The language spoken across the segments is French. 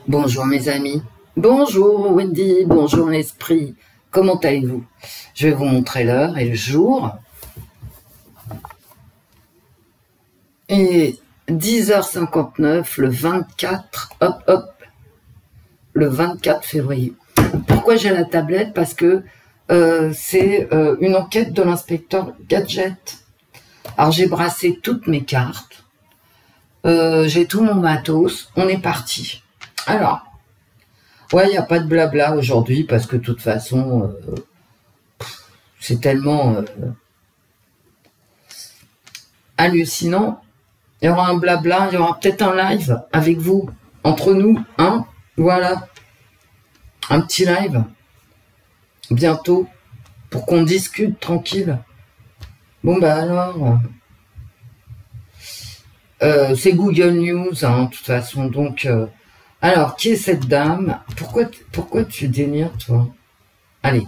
Bonjour mes amis, bonjour Wendy, bonjour l'esprit, comment allez-vous? Je vais vous montrer l'heure et le jour. Et 10h59, le 24, le 24 février. Pourquoi j'ai la tablette? Parce que c'est une enquête de l'inspecteur Gadget. Alors j'ai brassé toutes mes cartes, j'ai tout mon matos, on est parti. Alors, ouais, il n'y a pas de blabla aujourd'hui parce que de toute façon, c'est tellement hallucinant. Il y aura un blabla, il y aura peut-être un live avec vous, entre nous, hein, voilà. Un petit live, bientôt, pour qu'on discute tranquille. Bon, bah alors, c'est Google News, hein, de toute façon, donc... alors, qui est cette dame? Pourquoi tu délires, toi? Allez.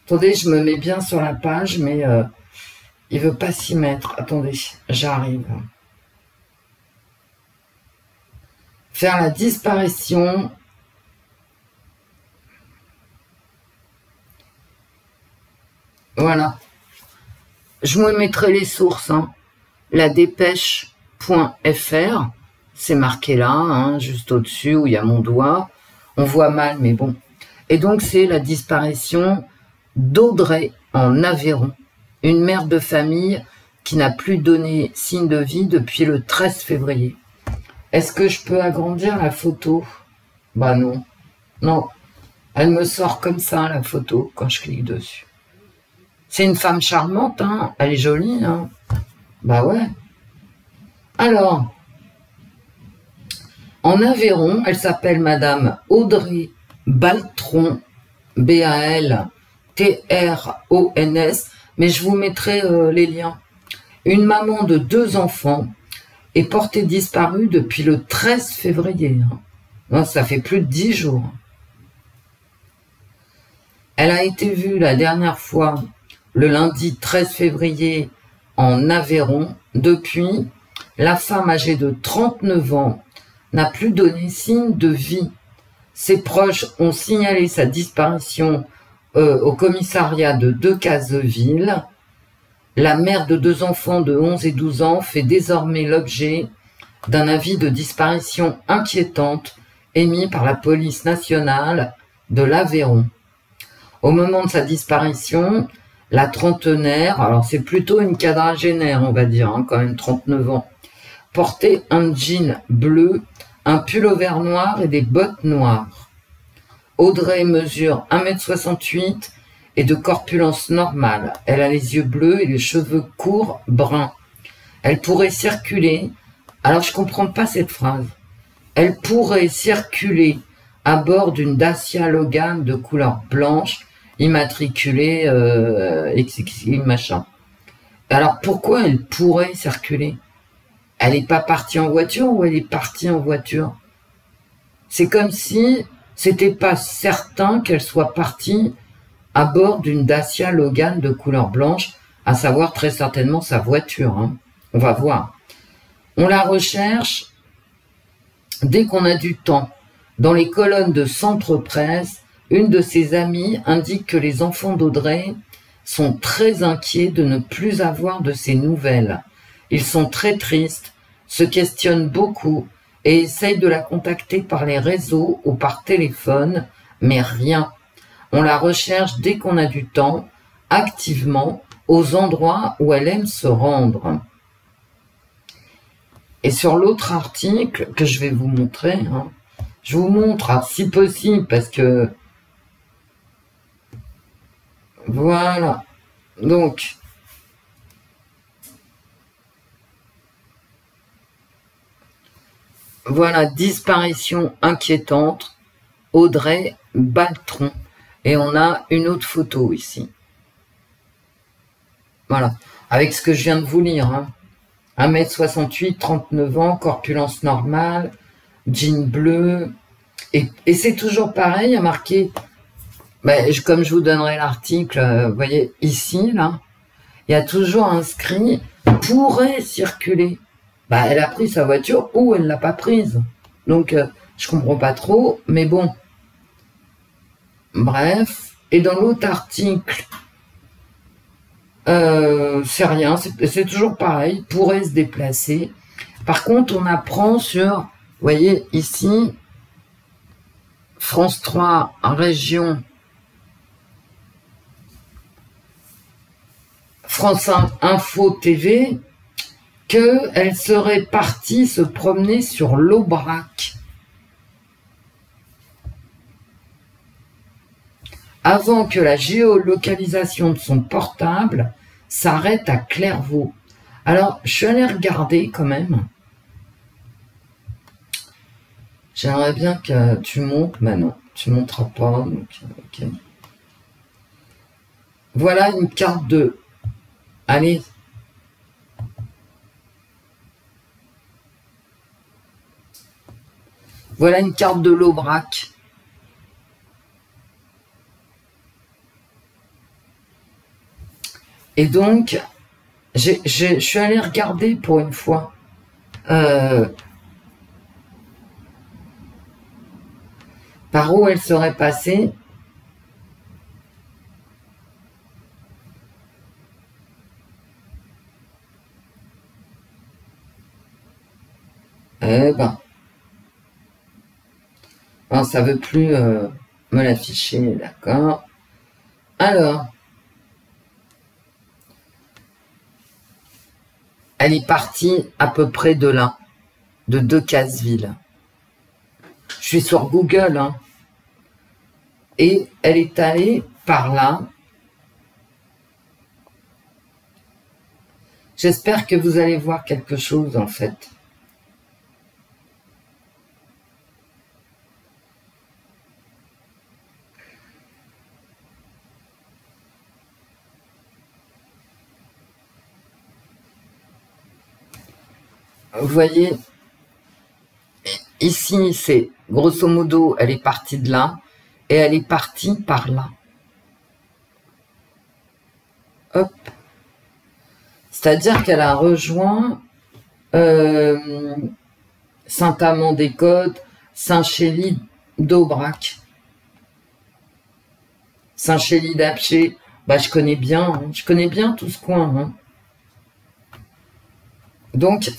Attendez, je me mets bien sur la page, mais il veut pas s'y mettre. Attendez, j'arrive. Faire la disparition. Voilà. Je vous mettrai les sources, hein. La dépêche.fr. C'est marqué là, hein, juste au-dessus où il y a mon doigt. On voit mal, mais bon. Et donc, c'est la disparition d'Audrey en Aveyron, une mère de famille qui n'a plus donné signe de vie depuis le 13 février. Est-ce que je peux agrandir la photo? Bah non. Non. Elle me sort comme ça, la photo, quand je clique dessus. C'est une femme charmante, hein. Elle est jolie, hein. Bah ouais. Alors... en Aveyron, elle s'appelle Madame Audrey Baltron, B-A-L-T-R-O-N-S, mais je vous mettrai les liens. Une maman de 2 enfants est portée disparue depuis le 13 février. Non, ça fait plus de 10 jours. Elle a été vue la dernière fois le lundi 13 février en Aveyron. Depuis, la femme âgée de 39 ans n'a plus donné signe de vie. Ses proches ont signalé sa disparition au commissariat de Decazeville. La mère de 2 enfants de 11 et 12 ans fait désormais l'objet d'un avis de disparition inquiétante émis par la police nationale de l'Aveyron. Au moment de sa disparition, la trentenaire, alors c'est plutôt une quadragénaire on va dire, hein, quand même 39 ans, portait un jean bleu, un pull-over noir et des bottes noires. Audrey mesure 1,68 m et de corpulence normale. Elle a les yeux bleus et les cheveux courts bruns. Elle pourrait circuler, alors je comprends pas cette phrase, elle pourrait circuler à bord d'une Dacia Logan de couleur blanche, immatriculée XXI machin. Alors pourquoi elle pourrait circuler? Elle n'est pas partie en voiture ou elle est partie en voiture? C'est comme si c'était pas certain qu'elle soit partie à bord d'une Dacia Logan de couleur blanche, à savoir très certainement sa voiture. Hein. On va voir. On la recherche dès qu'on a du temps. Dans les colonnes de Centre Presse, une de ses amies indique que les enfants d'Audrey sont très inquiets de ne plus avoir de ses nouvelles. Ils sont très tristes, se questionnent beaucoup et essayent de la contacter par les réseaux ou par téléphone, mais rien. On la recherche dès qu'on a du temps, activement, aux endroits où elle aime se rendre. Et sur l'autre article que je vais vous montrer, hein, je vous montre, alors, si possible, parce que... Voilà. Donc... Voilà, disparition inquiétante, Audrey Baltron. Et on a une autre photo ici. Voilà, avec ce que je viens de vous lire. Hein. 1,68 m, 39 ans, corpulence normale, jean bleu. Et c'est toujours pareil, il y a marqué, comme je vous donnerai l'article, vous voyez, ici, là, il y a toujours inscrit « pourrait circuler ». Elle a pris sa voiture ou elle l'a pas prise. Donc, Je comprends pas trop, mais bon. Bref. Et dans l'autre article, c'est rien, c'est toujours pareil, pourrait se déplacer. Par contre, on apprend sur, vous voyez ici, France 3, région, France Info TV, qu'elle serait partie se promener sur l'Aubrac. Avant que la géolocalisation de son portable s'arrête à Clairvaux. Alors, je suis allée regarder quand même. J'aimerais bien que tu montes, mais non, tu ne monteras pas. Donc, okay. Voilà une carte de... Allez. Voilà une carte de l'Aubrac. Et donc, je suis allée regarder pour une fois. Par où elle serait passée. Eh ben. Non, ça veut plus me l'afficher, d'accord. Alors. Elle est partie à peu près de là, de Decazeville. Je suis sur Google, hein. Et elle est allée par là. J'espère que vous allez voir quelque chose, en fait. Vous voyez, ici, c'est grosso modo, elle est partie de là, et elle est partie par là. Hop. C'est-à-dire qu'elle a rejoint Saint-Amand-des-Côtes, Saint-Chély d'Aubrac, Saint-Chély d'Apcher. Bah, je connais bien, hein. Je connais bien tout ce coin. Hein. Donc,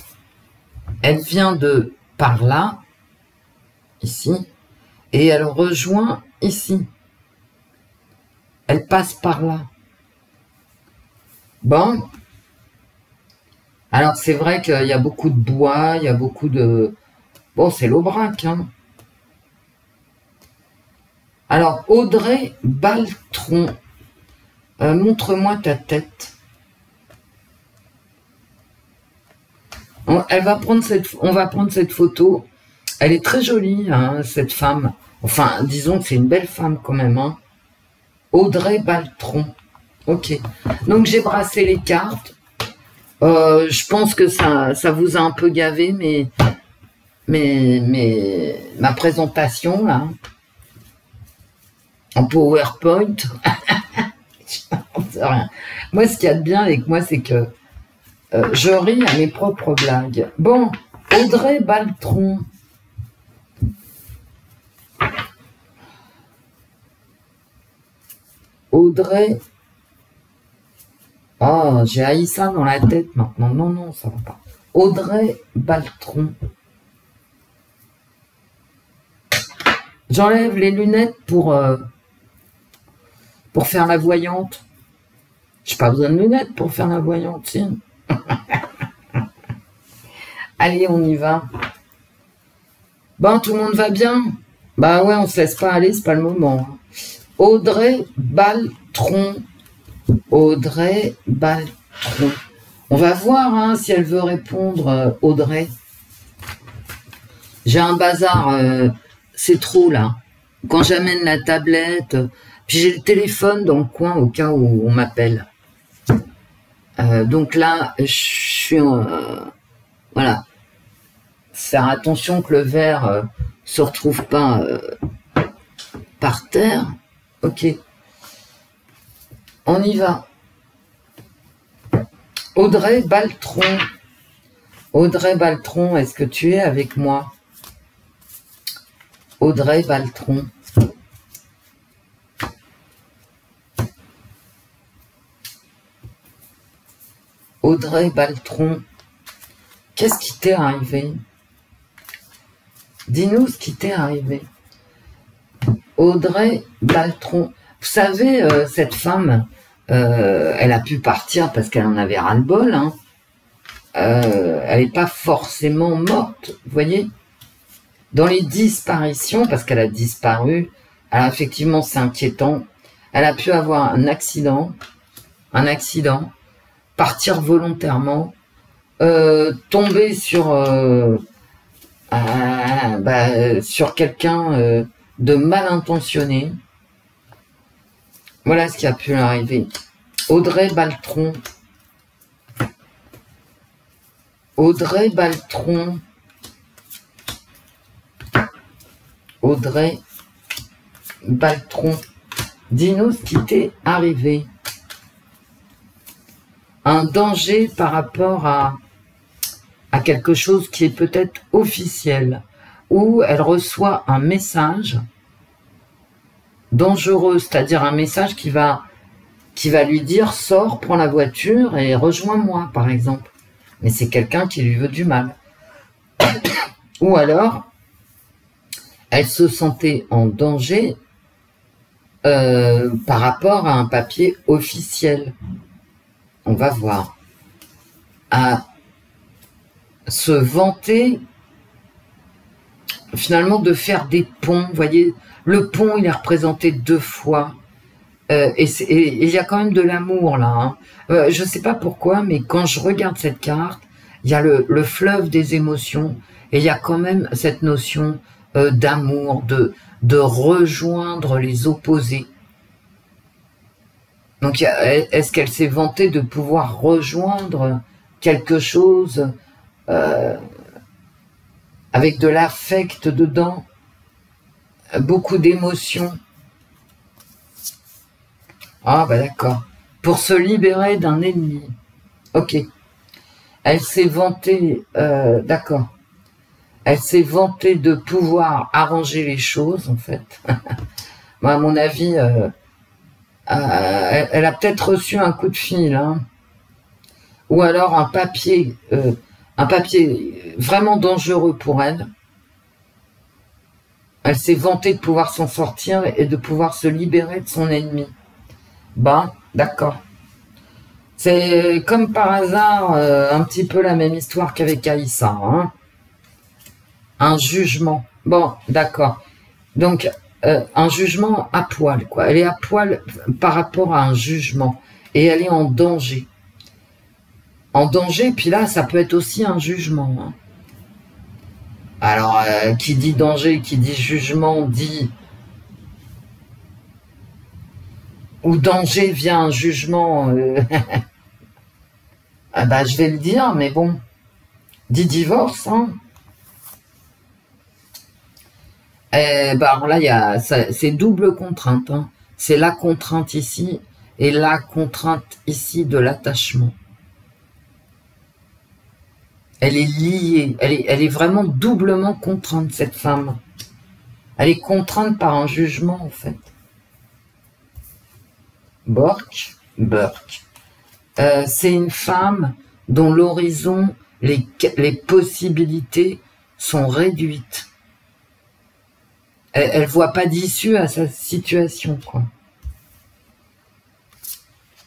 elle vient de par là, ici, et elle rejoint ici. Elle passe par là. Bon. Alors, c'est vrai qu'il y a beaucoup de bois, il y a beaucoup de... Bon, c'est l'Aubrac, hein. Alors, Audrey Baltron, montre-moi ta tête. On va prendre cette photo. Elle est très jolie, hein, cette femme. Enfin, disons que c'est une belle femme quand même. Hein. Audrey Baltron. Ok. Donc, j'ai brassé les cartes. Je pense que ça vous a un peu gavé, mais ma présentation, là, en PowerPoint, rien. Moi, ce qu'il y a de bien avec moi, c'est que je ris à mes propres blagues. Bon, Audrey Baltron. Audrey. Oh, j'ai haï ça dans la tête maintenant. Non, non, ça va pas. Audrey Baltron. J'enlève les lunettes pour faire la voyante. J'ai pas besoin de lunettes pour faire la voyante, si. Allez, on y va. Bon, tout le monde va bien? Bah ouais, on se laisse pas aller, c'est pas le moment. Audrey Baltron. Audrey Baltron. On va voir hein, si elle veut répondre, Audrey. J'ai un bazar, c'est trop là. Quand j'amène la tablette, puis j'ai le téléphone dans le coin au cas où on m'appelle. Donc là, je suis... voilà. Faire attention que le verre se retrouve pas par terre. Ok. On y va. Audrey Baltron. Audrey Baltron, est-ce que tu es avec moi? Audrey Baltron. Audrey Baltron, qu'est-ce qui t'est arrivé? Dis-nous ce qui t'est arrivé. Audrey Baltron. Vous savez, cette femme, elle a pu partir parce qu'elle en avait ras-le-bol. Hein. Elle n'est pas forcément morte, vous voyez. Dans les disparitions, parce qu'elle a disparu, alors effectivement c'est inquiétant, elle a pu avoir un accident, partir volontairement, tomber sur sur quelqu'un de mal intentionné. Voilà ce qui a pu lui arriver. Audrey Baltron. Audrey Baltron. Audrey Baltron. Dis-nous ce qui t'est arrivé. Un danger par rapport à quelque chose qui est peut-être officiel, où elle reçoit un message dangereux, c'est-à-dire un message qui va lui dire « Sors, prends la voiture et rejoins-moi » par exemple. Mais c'est quelqu'un qui lui veut du mal. Ou alors, elle se sentait en danger par rapport à un papier officiel. On va voir. À se vanter, finalement, de faire des ponts. Vous voyez, le pont, il est représenté 2 fois. Et il y a quand même de l'amour, là. Hein. Je ne sais pas pourquoi, mais quand je regarde cette carte, il y a le fleuve des émotions, et il y a quand même cette notion d'amour, de rejoindre les opposés. Donc, est-ce qu'elle s'est vantée de pouvoir rejoindre quelque chose avec de l'affect dedans, beaucoup d'émotions? Ah, bah d'accord. Pour se libérer d'un ennemi. Ok. Elle s'est vantée, d'accord. Elle s'est vantée de pouvoir arranger les choses, en fait. Moi, à mon avis, elle a peut-être reçu un coup de fil, hein. Ou alors un papier vraiment dangereux pour elle. Elle s'est vantée de pouvoir s'en sortir et de pouvoir se libérer de son ennemi. Ben, d'accord. C'est comme par hasard un petit peu la même histoire qu'avec Aïssa. Hein. Un jugement. Bon, d'accord. Donc, un jugement à poil, quoi. Elle est à poil par rapport à un jugement. Et elle est en danger. En danger, puis là, ça peut être aussi un jugement. Hein. Alors, qui dit danger, qui dit jugement, dit... Où danger vient un jugement... ah bah, je vais le dire, mais bon. Dit divorce, hein. Bah, alors là, c'est double contrainte. Hein. C'est la contrainte ici et la contrainte ici de l'attachement. Elle est liée, elle est vraiment doublement contrainte, cette femme. Elle est contrainte par un jugement, en fait. Burke. C'est une femme dont l'horizon, les possibilités sont réduites. Elle voit pas d'issue à sa situation, quoi.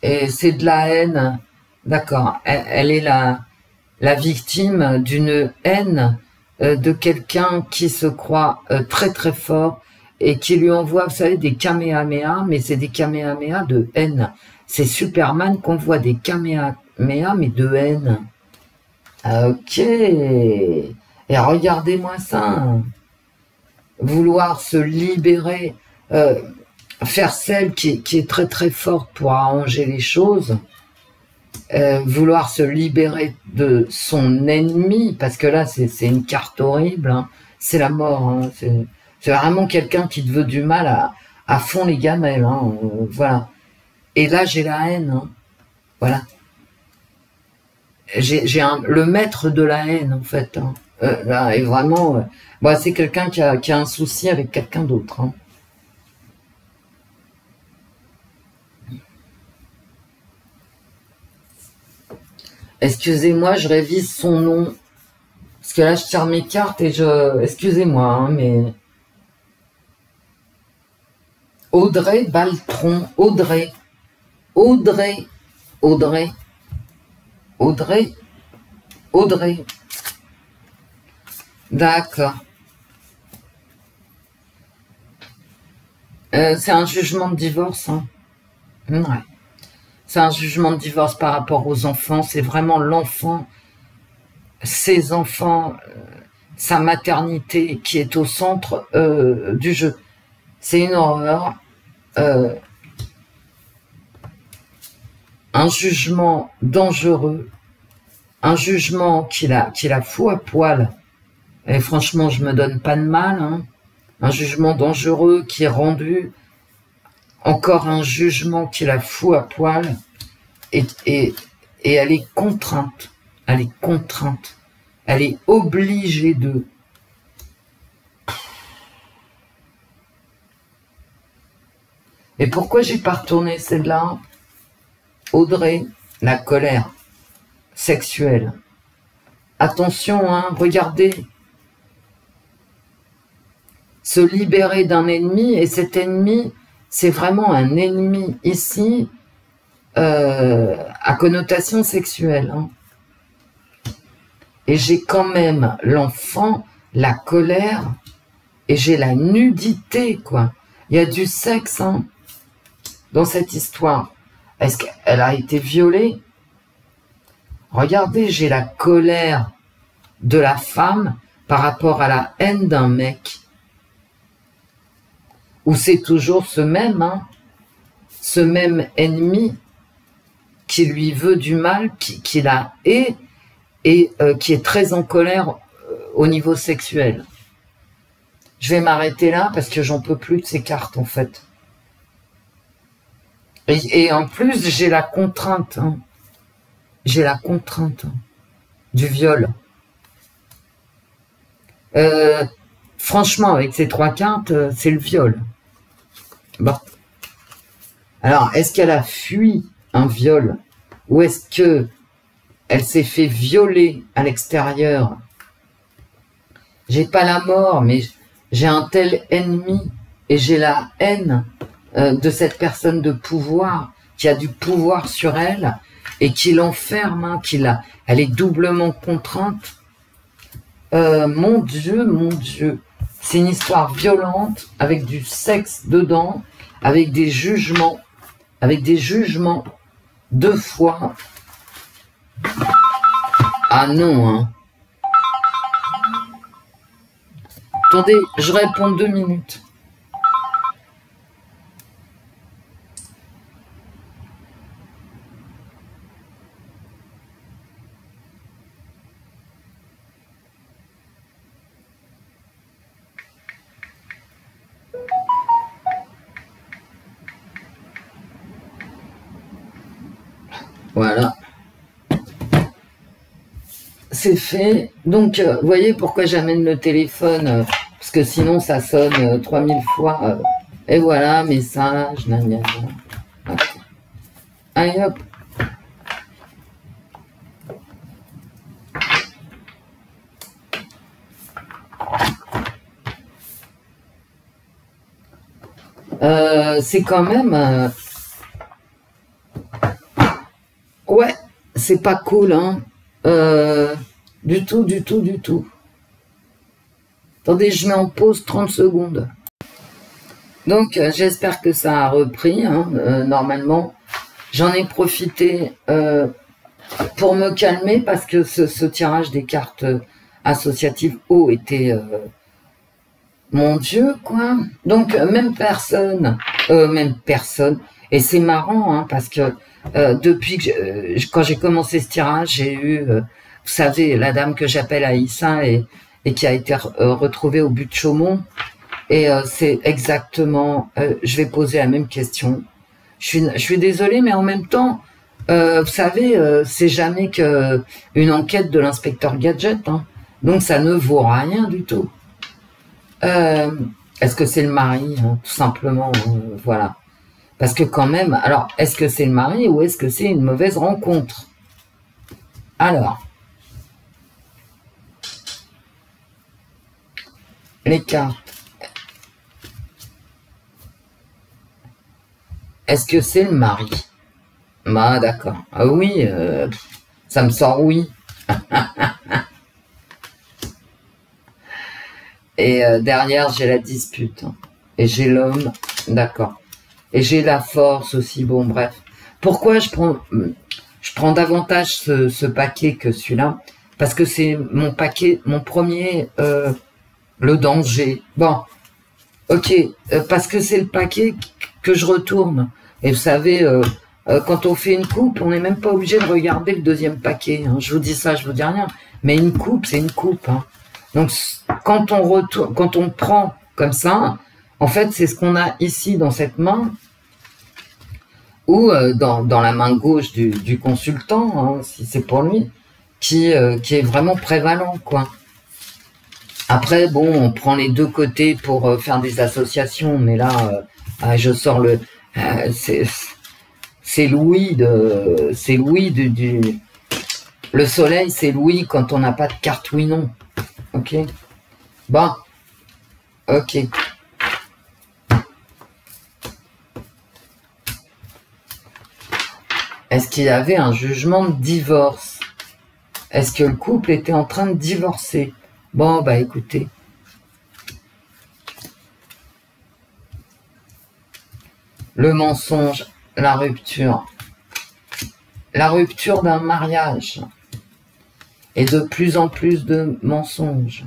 Et c'est de la haine, d'accord. Elle est la victime d'une haine de quelqu'un qui se croit très très fort et qui lui envoie, vous savez, des kamehameha, mais c'est des kamehameha de haine. C'est Superman qu'on voit des kamehameha, mais de haine. Ok. Et regardez-moi ça. Vouloir se libérer, faire celle qui est très très forte pour arranger les choses, vouloir se libérer de son ennemi, parce que là c'est une carte horrible, hein. C'est la mort, hein. C'est vraiment quelqu'un qui te veut du mal à fond les gamelles, hein. Voilà. Et là j'ai la haine, hein. Voilà. J'ai le maître de la haine en fait, hein. là, est vraiment... bah, c'est quelqu'un qui a un souci avec quelqu'un d'autre. Hein. Excusez-moi, je révise son nom. Parce que là, je tire mes cartes et je... Excusez-moi, hein, mais... Audrey Baltron. Audrey. Audrey. Audrey. Audrey. Audrey. D'accord. C'est un jugement de divorce. Hein. Ouais. C'est un jugement de divorce par rapport aux enfants. C'est vraiment l'enfant, ses enfants, sa maternité qui est au centre du jeu. C'est une horreur. Un jugement dangereux. Un jugement qui la fout à poil. Et franchement, je me donne pas de mal. Hein. Un jugement dangereux qui est rendu. Encore un jugement qui la fout à poil. Et elle est contrainte. Elle est contrainte. Elle est obligée de... Et pourquoi j'ai pas retourné celle-là? Audrey, la colère sexuelle. Attention, hein, regardez. Se libérer d'un ennemi, et cet ennemi, c'est vraiment un ennemi ici, à connotation sexuelle. Hein. Et j'ai quand même l'enfant, la colère, et j'ai la nudité, quoi. Il y a du sexe, hein, dans cette histoire. Est-ce qu'elle a été violée? Regardez, j'ai la colère de la femme par rapport à la haine d'un mec. Ou c'est toujours ce même ennemi qui lui veut du mal, qui la hait et qui est très en colère au niveau sexuel. Je vais m'arrêter là parce que j'en peux plus de ces cartes en fait. Et en plus, j'ai la contrainte. Hein. J'ai la contrainte du viol. Franchement, avec ces 3 cartes, c'est le viol. Bon. Alors, est-ce qu'elle a fui un viol? Ou est-ce que elle s'est fait violer à l'extérieur? J'ai pas la mort, mais j'ai un tel ennemi et j'ai la haine de cette personne de pouvoir qui a du pouvoir sur elle et qui l'enferme, hein, elle est doublement contrainte. Mon Dieu, c'est une histoire violente avec du sexe dedans, avec des jugements 2 fois. Ah non, hein. Attendez, je réponds 2 minutes. Voilà. C'est fait. Donc, vous voyez pourquoi j'amène le téléphone, parce que sinon ça sonne 3000 fois. Et voilà, message, nanana. Okay. Allez hop. C'est quand même... Ouais, c'est pas cool, hein. Du tout. Attendez, je mets en pause 30 secondes. Donc, j'espère que ça a repris, hein, normalement. J'en ai profité pour me calmer parce que ce tirage des cartes associatives haut était... mon Dieu, quoi. Donc, même personne. Et c'est marrant, hein, parce que depuis que quand j'ai commencé ce tirage, j'ai eu, vous savez, la dame que j'appelle Aïssa et qui a été retrouvée au but de Chaumont. Et c'est exactement, je vais poser la même question. Je suis désolée, mais en même temps, vous savez, c'est jamais qu'une enquête de l'inspecteur Gadget. Hein. Donc ça ne vaut rien du tout. Est-ce que c'est le mari, hein, tout simplement, voilà. Parce que quand même, alors, est-ce que c'est le mari ou est-ce que c'est une mauvaise rencontre? Alors, les cartes. Est-ce que c'est le mari? Bah d'accord. Ah oui, ça me sort oui. Et derrière, j'ai la dispute. Hein. Et j'ai l'homme, d'accord. Et j'ai la force aussi, bon bref. Pourquoi je prends davantage ce paquet que celui-là? Parce que c'est mon paquet, mon premier, le danger. Bon, ok, parce que c'est le paquet que je retourne. Et vous savez, quand on fait une coupe, on n'est même pas obligé de regarder le deuxième paquet. Hein. Je vous dis ça, je vous dis rien. Mais une coupe, c'est une coupe. Hein. Donc, quand on retourne, quand on prend comme ça, en fait, c'est ce qu'on a ici dans cette main, ou dans la main gauche du consultant, hein, si c'est pour lui, qui est vraiment prévalent, quoi. Après, bon, on prend les deux côtés pour faire des associations, mais là, je sors le... c'est Louis du... Le soleil, c'est Louis quand on n'a pas de carte oui-non. Ok. Bon. Ok. Est-ce qu'il y avait un jugement de divorce? Est-ce que le couple était en train de divorcer? Bon, bah écoutez. Le mensonge, la rupture. La rupture d'un mariage. Et de plus en plus de mensonges.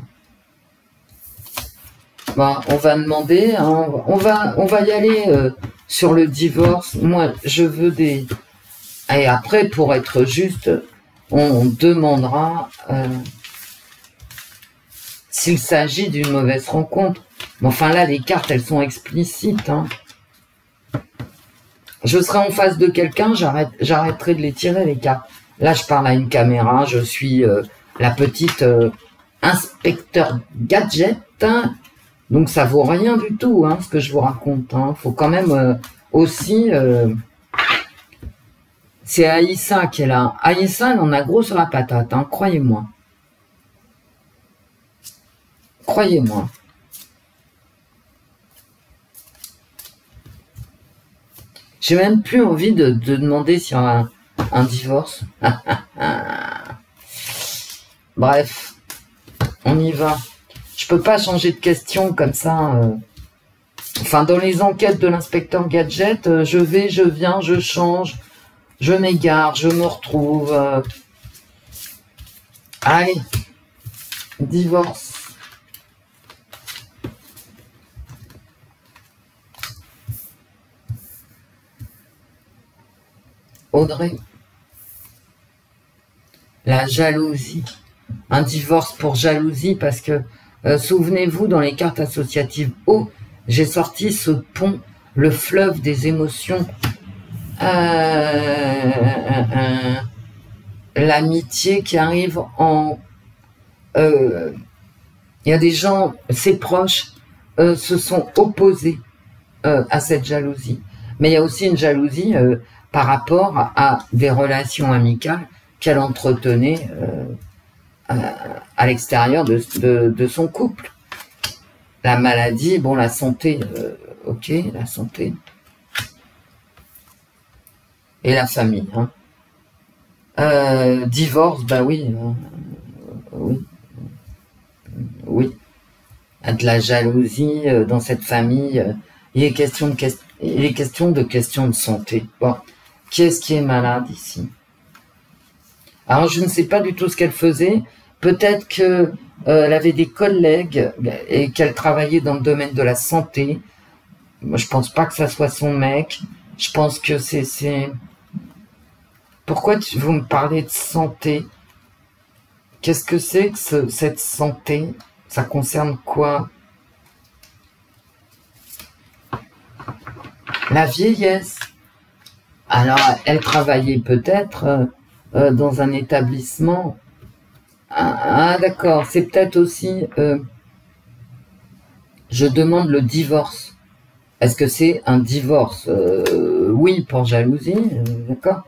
Bon, on va demander, hein, on va y aller sur le divorce. Moi, je veux des... Et après, pour être juste, on demandera s'il s'agit d'une mauvaise rencontre. Mais enfin là, les cartes, elles sont explicites. Hein. Je serai en face de quelqu'un, j'arrêterai de les tirer, les cartes. Là, je parle à une caméra, je suis la petite inspecteur gadget. Hein. Donc, ça vaut rien du tout, hein, ce que je vous raconte. Hein. Faut quand même aussi... c'est Aïssa qui est là. Aïssa, elle en a gros sur la patate, hein, croyez-moi. Croyez-moi. J'ai même plus envie de demander s'il y a un divorce. Bref, on y va. Je peux pas changer de question comme ça. Enfin, dans les enquêtes de l'inspecteur Gadget, je vais, je viens, je change, je m'égare, je me retrouve. Allez, divorce. Audrey. La jalousie. Un divorce pour jalousie parce que, souvenez-vous, dans les cartes associatives haut, j'ai sorti ce pont, le fleuve des émotions. L'amitié qui arrive en... Il y a des gens, ses proches, se sont opposés à cette jalousie. Mais il y a aussi une jalousie par rapport à des relations amicales qu'elle entretenait à l'extérieur de son couple. La maladie, bon, la santé, ok, la santé. Et la famille. Hein. Divorce, bah oui. Oui. Oui. De la jalousie dans cette famille. Il est question de questions de santé. Bon. Qui est-ce qui est malade ici? Alors, je ne sais pas du tout ce qu'elle faisait. Peut-être que elle avait des collègues et qu'elle travaillait dans le domaine de la santé. Moi, je pense pas que ça soit son mec. Je pense que c'est... Pourquoi vous me parlez de santé? Qu'est-ce que c'est que cette santé? Ça concerne quoi? La vieillesse. Alors, elle travaillait peut-être dans un établissement Ah, d'accord, c'est peut-être aussi... je demande le divorce. Est-ce que c'est un divorce? Oui, pour jalousie, d'accord.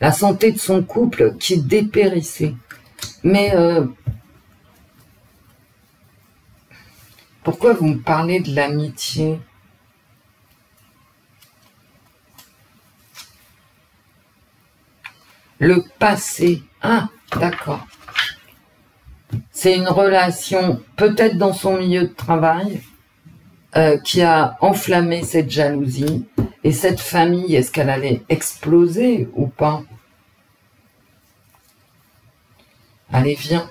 La santé de son couple qui dépérissait. Mais pourquoi vous me parlez de l'amitié? Le passé. Ah, d'accord. C'est une relation, peut-être dans son milieu de travail, qui a enflammé cette jalousie. Et cette famille, est-ce qu'elle allait exploser ou pas? Allez, viens.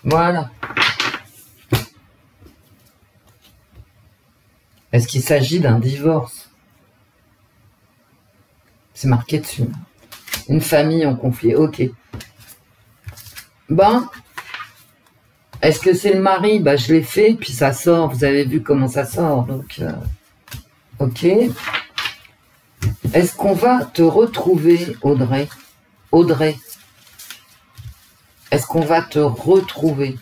Voilà. Est-ce qu'il s'agit d'un divorce? C'est marqué dessus. Une famille en conflit. Ok. Ben, est-ce que c'est le mari? Ben, je l'ai fait, puis ça sort. Vous avez vu comment ça sort. Donc, ok. Est-ce qu'on va te retrouver, Audrey? Audrey. Est-ce qu'on va te retrouver?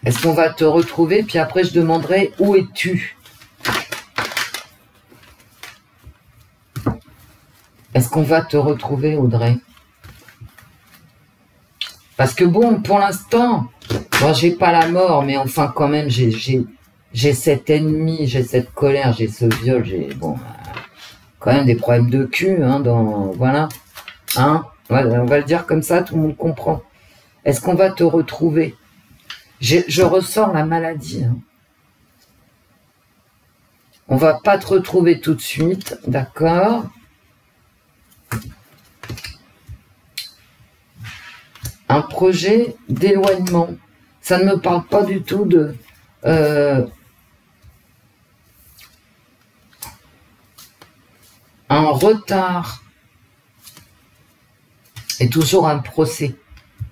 Est-ce qu'on va te retrouver? Puis après, je demanderai, où es-tu? Est-ce qu'on va te retrouver, Audrey? Parce que bon, pour l'instant, bon, j'ai pas la mort, mais enfin, quand même, j'ai cet ennemi, j'ai cette colère, j'ai ce viol, j'ai, bon, quand même des problèmes de cul, hein, voilà. Hein? On va le dire comme ça, tout le monde comprend. Est-ce qu'on va te retrouver? Je ressens la maladie. Hein. On va pas te retrouver tout de suite, d'accord? Un projet d'éloignement. Ça ne me parle pas du tout de... un retard. Et toujours un procès.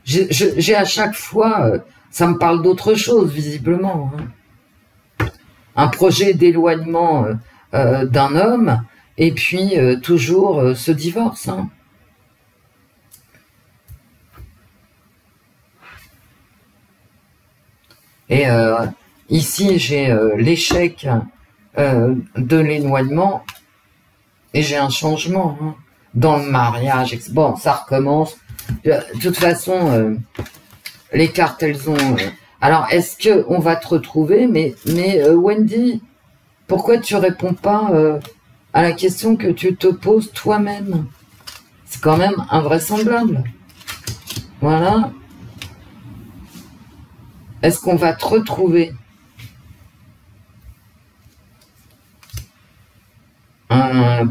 J'ai à chaque fois... ça me parle d'autre chose, visiblement. Hein. Un projet d'éloignement d'un homme, et puis toujours ce divorce. Hein. Et ici, j'ai l'échec de l'éloignement, et j'ai un changement hein, dans le mariage. Bon, ça recommence. De toute façon, les cartes, elles ont... alors, est-ce qu'on va te retrouver? Mais Wendy, pourquoi tu réponds pas à la question que tu te poses toi-même? C'est quand même invraisemblable. Voilà. Est-ce qu'on va te retrouver?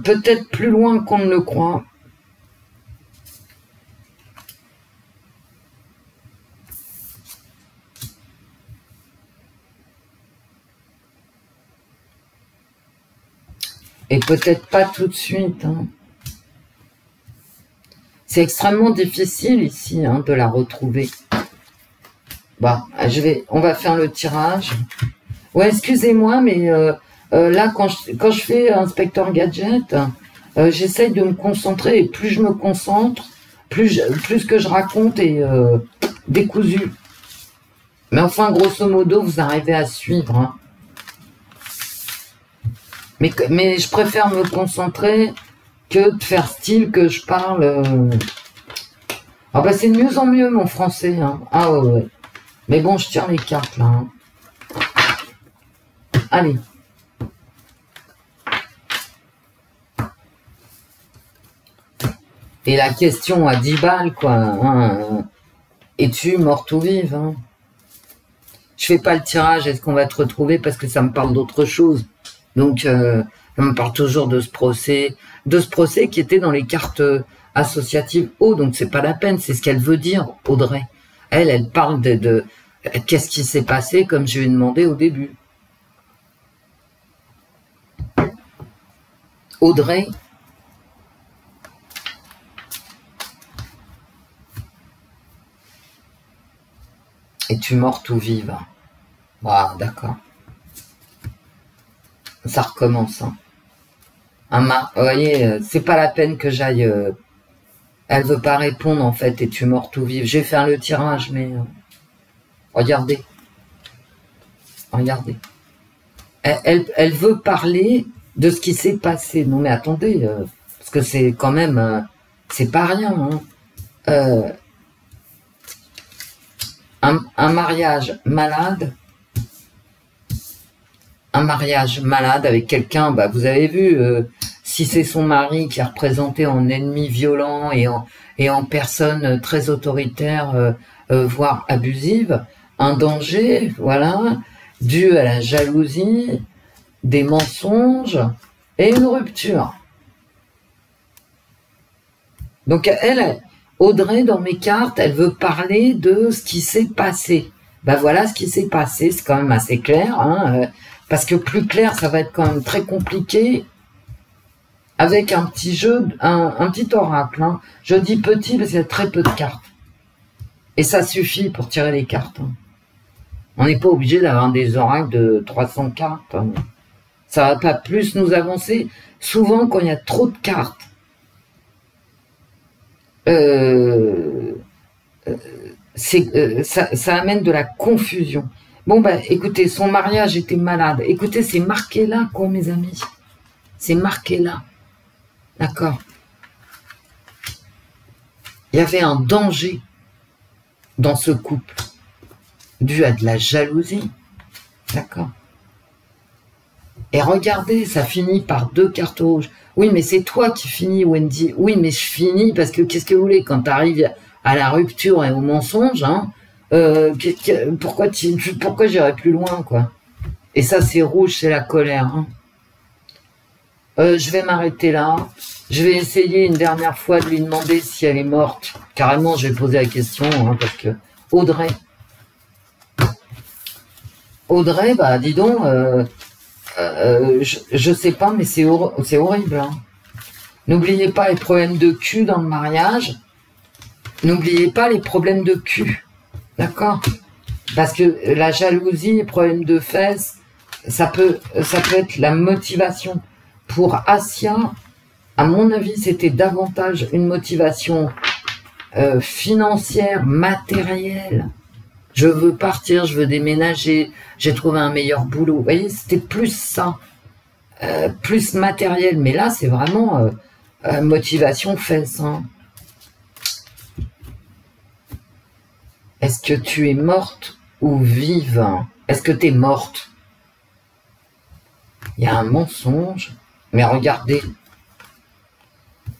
Peut-être plus loin qu'on ne le croit. Et peut-être pas tout de suite. Hein. C'est extrêmement difficile ici hein, de la retrouver. Bah, on va faire le tirage. Ouais, excusez-moi, mais là, quand je fais Inspecteur Gadget, j'essaye de me concentrer. Et plus je me concentre, plus que je raconte est décousu. Mais enfin, grosso modo, vous arrivez à suivre. Hein. Mais je préfère me concentrer que de faire style que je parle. Ah bah c'est de mieux en mieux mon français. Hein. Ah ouais. Mais bon, je tire les cartes là. Hein. Allez. Et la question à 10 balles, quoi. Hein. Es-tu morte ou vive hein. Je fais pas le tirage, est-ce qu'on va te retrouver? Parce que ça me parle d'autre chose. Donc, ça me parle toujours de ce procès qui était dans les cartes associatives haut, donc c'est pas la peine, c'est ce qu'elle veut dire, Audrey. Elle parle de qu'est-ce qui s'est passé, comme je lui ai demandé au début. Audrey. Es-tu morte ou vive? Ah, d'accord. ça recommence. Hein. Vous voyez, c'est pas la peine que j'aille... elle veut pas répondre, en fait, et tu morte ou vive. Je vais faire le tirage, mais... regardez. Regardez. Elle veut parler de ce qui s'est passé. Non, mais attendez, parce que c'est quand même... c'est pas rien, hein. Un mariage malade... Un mariage malade avec quelqu'un, bah, vous avez vu, si c'est son mari qui est représenté en ennemi violent et en personne très autoritaire, voire abusive, un danger, voilà, dû à la jalousie, des mensonges et une rupture. Donc elle, Audrey, dans mes cartes, elle veut parler de ce qui s'est passé. Ben voilà ce qui s'est passé, c'est quand même assez clair, hein, parce que plus clair, ça va être quand même très compliqué avec un petit jeu, un petit oracle. Hein. Je dis petit parce qu'il y a très peu de cartes. Et ça suffit pour tirer les cartes. Hein. On n'est pas obligé d'avoir des oracles de 300 cartes. Hein. Ça va pas plus nous avancer. Souvent, quand il y a trop de cartes, ça amène de la confusion. Bon, ben, écoutez, son mariage était malade. Écoutez, c'est marqué là, quoi, mes amis. C'est marqué là. D'accord. Il y avait un danger dans ce couple, dû à de la jalousie. D'accord. Et regardez, ça finit par 2 cartes rouges. Oui, mais c'est toi qui finis, Wendy. Oui, mais je finis parce que, qu'est-ce que vous voulez, quand tu arrives à la rupture et au mensonge, hein, pourquoi j'irai plus loin, quoi. Et ça, c'est rouge, c'est la colère. Hein. Je vais m'arrêter là. Je vais essayer une dernière fois de lui demander si elle est morte. Carrément, je vais poser la question, hein, parce que... Audrey, bah, dis donc, je sais pas, mais c'est horrible. Hein. N'oubliez pas les problèmes de cul dans le mariage. N'oubliez pas les problèmes de cul. D'accord? Parce que la jalousie, les problèmes de fesses, ça peut être la motivation. Pour Assia, à mon avis, c'était davantage une motivation financière, matérielle. Je veux partir, je veux déménager, j'ai trouvé un meilleur boulot. Vous voyez, c'était plus ça, plus matériel. Mais là, c'est vraiment motivation fesses. Hein. Est-ce que tu es morte ou vive? Est-ce que tu es morte? Il y a un mensonge. Mais regardez.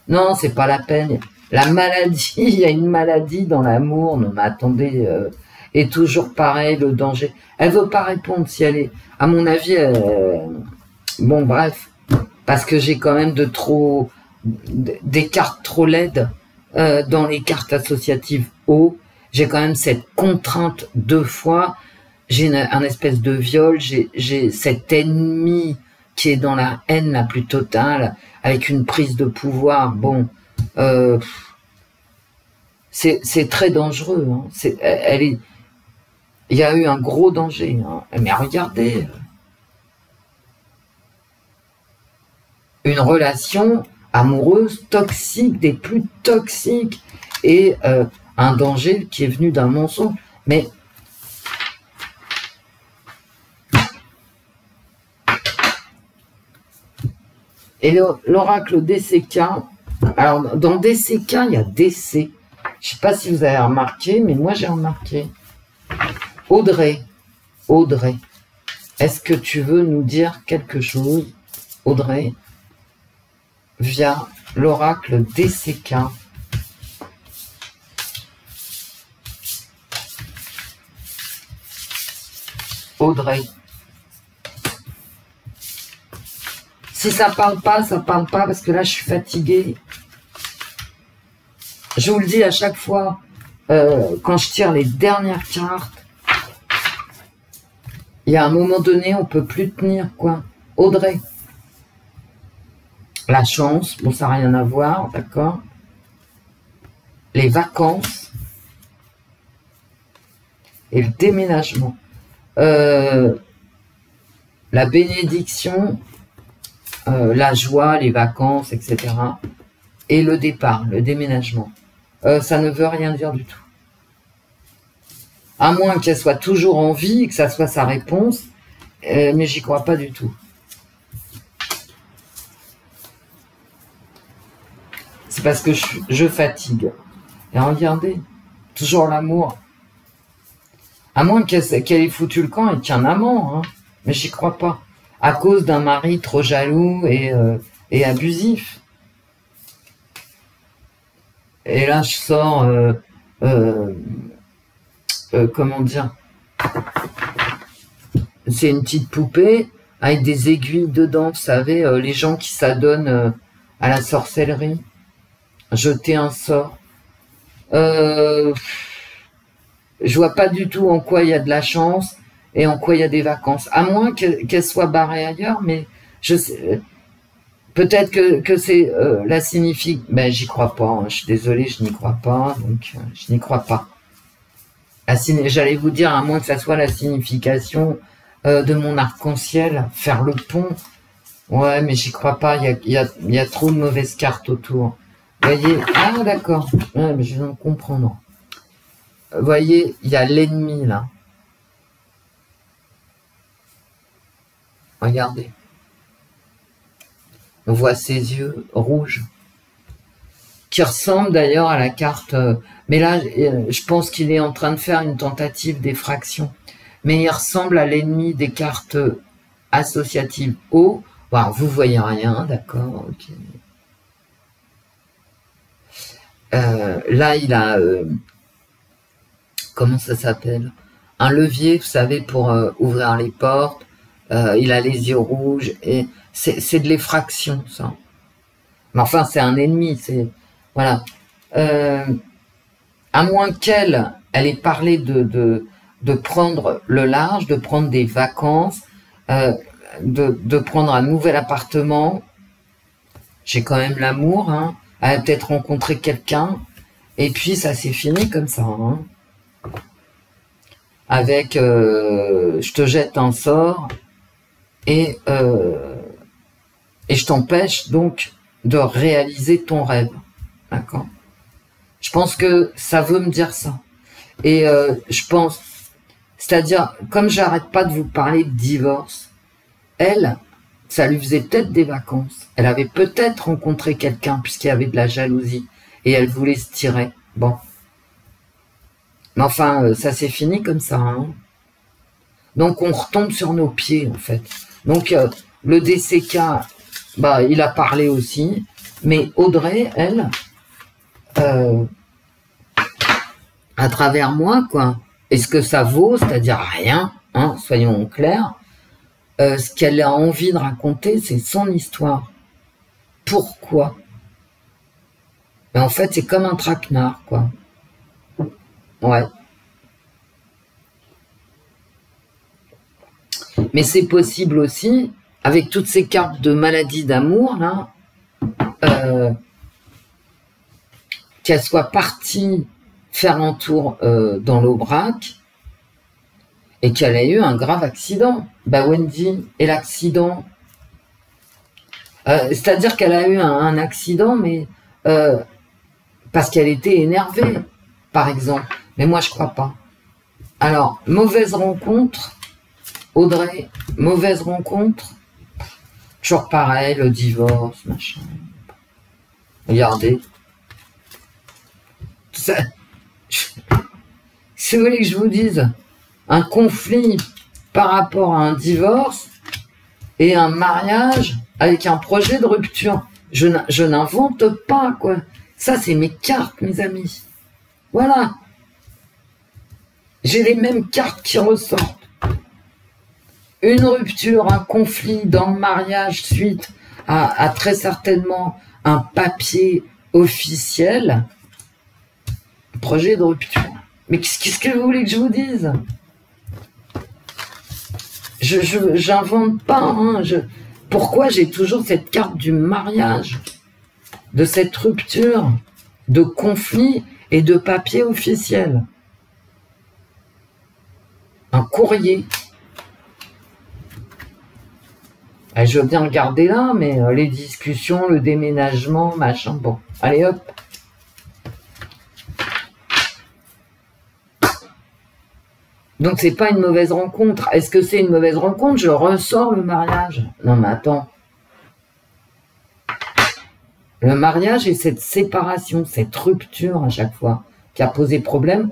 Non, c'est pas la peine. La maladie, il y a une maladie dans l'amour. Non, mais attendez. Et toujours pareil, le danger. Elle veut pas répondre si elle est... À mon avis, bon, bref. Parce que j'ai quand même des cartes trop laides dans les cartes associatives haut. J'ai quand même cette contrainte 2 fois. J'ai un espèce de viol. J'ai cet ennemi qui est dans la haine la plus totale, avec une prise de pouvoir. Bon, c'est très dangereux. Hein. Il y a eu un gros danger. Hein. Mais regardez, une relation amoureuse toxique, des plus toxiques, et un danger qui est venu d'un mensonge. Mais et l'oracle DCK, alors dans DCK, il y a DC. Je sais pas si vous avez remarqué, mais moi j'ai remarqué. Audrey, est-ce que tu veux nous dire quelque chose, Audrey, via l'oracle DCK? Audrey. Si ça parle pas, parce que là, je suis fatiguée. Je vous le dis à chaque fois, quand je tire les dernières cartes, il y a un moment donné, on peut plus tenir, quoi. Audrey. La chance, bon, ça n'a rien à voir, d'accord. Les vacances. Et le déménagement. La bénédiction la joie, les vacances, etc. Et le départ, le déménagement. Ça ne veut rien dire du tout. À moins qu'elle soit toujours en vie, que ça soit sa réponse, mais j'y crois pas du tout. C'est parce que je fatigue. Et regardez, toujours l'amour. À moins qu'elle ait foutu le camp et qu'il y ait un amant, hein. Mais j'y crois pas. À cause d'un mari trop jaloux et abusif. Et là, je sors, comment dire, c'est une petite poupée avec des aiguilles dedans, vous savez, les gens qui s'adonnent à la sorcellerie. Jeter un sort. Je vois pas du tout en quoi il y a de la chance et en quoi il y a des vacances. À moins qu'elle soit barrée ailleurs, mais je sais... Peut-être que c'est la signification. Ben, j'y crois pas. Hein. Je suis désolée, je n'y crois pas. Donc, je n'y crois pas. J'allais vous dire, à moins que ça soit la signification de mon arc-en-ciel, faire le pont. Ouais, mais j'y crois pas. Il y a trop de mauvaises cartes autour. Vous voyez? Ah, d'accord. Ouais, mais je viens de comprendre. Vous voyez, il y a l'ennemi, là. Regardez. On voit ses yeux rouges, qui ressemblent d'ailleurs à la carte. Mais là, je pense qu'il est en train de faire une tentative d'effraction. Mais il ressemble à l'ennemi des cartes associatives. Oh, bon, vous voyez rien, d'accord, ok. Là, il a... comment ça s'appelle? Un levier, vous savez, pour ouvrir les portes. Il a les yeux rouges et... C'est de l'effraction, ça. Mais enfin, c'est un ennemi, c'est... Voilà. À moins qu'elle ait parlé de prendre le large, de prendre des vacances, de prendre un nouvel appartement. J'ai quand même l'amour, hein. Elle a peut-être rencontré quelqu'un, et puis ça s'est fini comme ça, hein. Avec je te jette un sort, et je t'empêche donc de réaliser ton rêve. D'accord? Je pense que ça veut me dire ça. Et je pense, c'est-à-dire, comme j'arrête pas de vous parler de divorce, elle, ça lui faisait peut-être des vacances. Elle avait peut-être rencontré quelqu'un puisqu'il y avait de la jalousie. Et elle voulait se tirer. Bon. Mais enfin, ça s'est fini comme ça. Hein. Donc on retombe sur nos pieds, en fait. Donc le DCK... Bah, il a parlé aussi, mais Audrey, elle, à travers moi, quoi, est-ce que ça vaut, c'est-à-dire rien, hein, soyons clairs, ce qu'elle a envie de raconter, c'est son histoire. Pourquoi? Mais en fait, c'est comme un traquenard, quoi. Ouais. Mais c'est possible aussi, avec toutes ces cartes de maladie d'amour, là, qu'elle soit partie faire un tour dans l'Aubrac et qu'elle ait eu un grave accident. Bah Wendy, et l'accident, c'est-à-dire qu'elle a eu un accident, mais parce qu'elle était énervée, par exemple. Mais moi, je crois pas. Alors, mauvaise rencontre, Audrey, mauvaise rencontre, toujours pareil, le divorce, machin. Regardez. Ça, si vous voulez que je vous dise, un conflit par rapport à un divorce et un mariage avec un projet de rupture. Je n'invente pas, quoi. Ça, c'est mes cartes, mes amis. Voilà. J'ai les mêmes cartes qui ressortent. Une rupture, un conflit dans le mariage suite à très certainement un papier officiel. Projet de rupture. Mais qu'est-ce que vous voulez que je vous dise? J'invente pas. Hein. Pourquoi j'ai toujours cette carte du mariage, de cette rupture, de conflit et de papier officiel? Un courrier. Je veux bien le garder là, mais les discussions, le déménagement, machin, bon. Allez hop. Donc c'est pas une mauvaise rencontre. Est-ce que c'est une mauvaise rencontre? Je ressors le mariage. Non mais attends. Le mariage et cette séparation, cette rupture à chaque fois, qui a posé problème,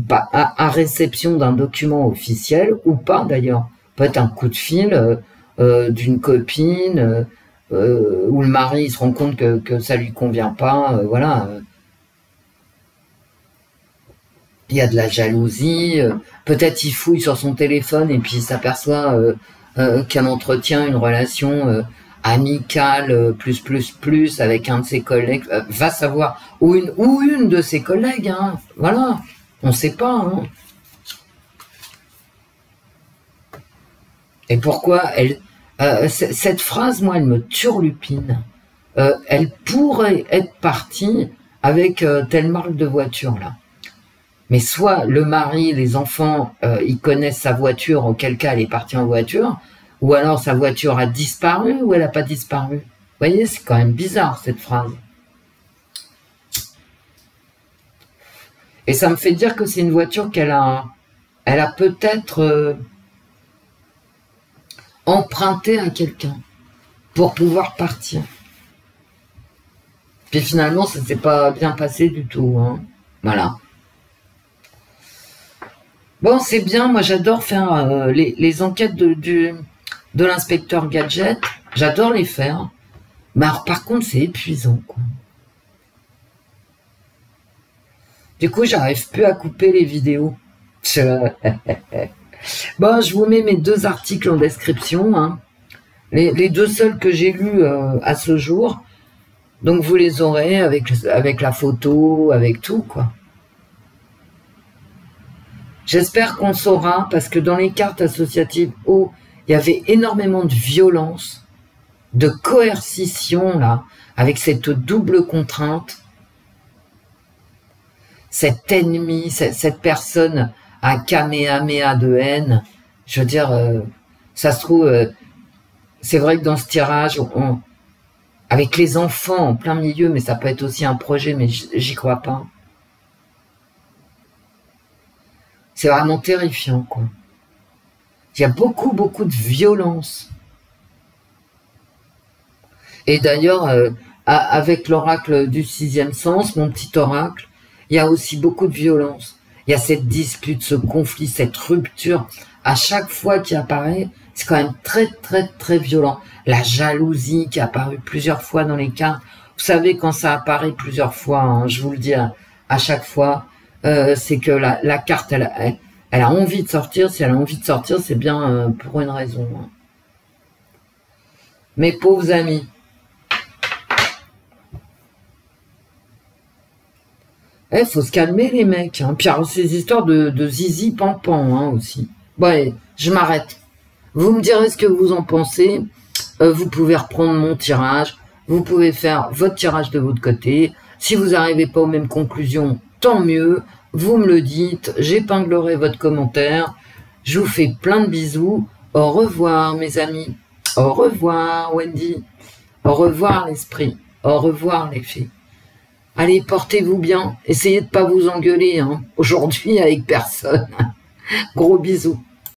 à réception d'un document officiel, ou pas d'ailleurs. Peut-être un coup de fil d'une copine, où le mari se rend compte que ça lui convient pas, voilà. Il y a de la jalousie, peut-être il fouille sur son téléphone et puis il s'aperçoit qu'elle entretient une relation amicale plus avec un de ses collègues, va savoir, ou une de ses collègues, hein, voilà, on sait pas. Hein. Et pourquoi cette phrase, moi, elle me turlupine. Elle pourrait être partie avec telle marque de voiture là. Mais soit le mari, les enfants, ils connaissent sa voiture, auquel cas elle est partie en voiture, ou alors sa voiture a disparu ou elle n'a pas disparu. Vous voyez, c'est quand même bizarre cette phrase. Et ça me fait dire que c'est une voiture qu'elle a peut-être empruntée à quelqu'un pour pouvoir partir. Puis finalement, ça s'est pas bien passé du tout. Hein. Voilà. Bon, c'est bien, moi j'adore faire les enquêtes de l'inspecteur Gadget, j'adore les faire, mais alors, par contre c'est épuisant, quoi. Du coup, j'arrive plus à couper les vidéos. Bon, je vous mets mes 2 articles en description, hein. Les 2 seuls que j'ai lus à ce jour, donc vous les aurez avec la photo, avec tout, quoi. J'espère qu'on saura, parce que dans les cartes associatives, il y avait énormément de violence, de coercition, là, avec cette double contrainte. Cet ennemi, cette personne à Kamehameha de haine. Je veux dire, ça se trouve, c'est vrai que dans ce tirage, avec les enfants en plein milieu, mais ça peut être aussi un projet, mais j'y crois pas. C'est vraiment terrifiant, quoi. Il y a beaucoup de violence. Et d'ailleurs, avec l'oracle du 6e sens, mon petit oracle, il y a aussi beaucoup de violence. Il y a cette dispute, ce conflit, cette rupture. À chaque fois qu'il apparaît, c'est quand même très violent. La jalousie qui a apparu plusieurs fois dans les cartes. Vous savez, quand ça apparaît plusieurs fois, hein, je vous le dis à chaque fois, c'est que la carte, elle a envie de sortir. Si elle a envie de sortir, c'est bien pour une raison. Hein. Mes pauvres amis. Faut se calmer les mecs. Hein. Puis alors, ces histoires de zizi pampan hein, aussi. Ouais, je m'arrête. Vous me direz ce que vous en pensez. Vous pouvez reprendre mon tirage. Vous pouvez faire votre tirage de votre côté. Si vous n'arrivez pas aux mêmes conclusions, tant mieux. Vous me le dites. J'épinglerai votre commentaire. Je vous fais plein de bisous. Au revoir mes amis. Au revoir Wendy. Au revoir l'esprit. Au revoir les filles. Allez, portez-vous bien. Essayez de pas vous engueuler hein, aujourd'hui avec personne. Gros bisous.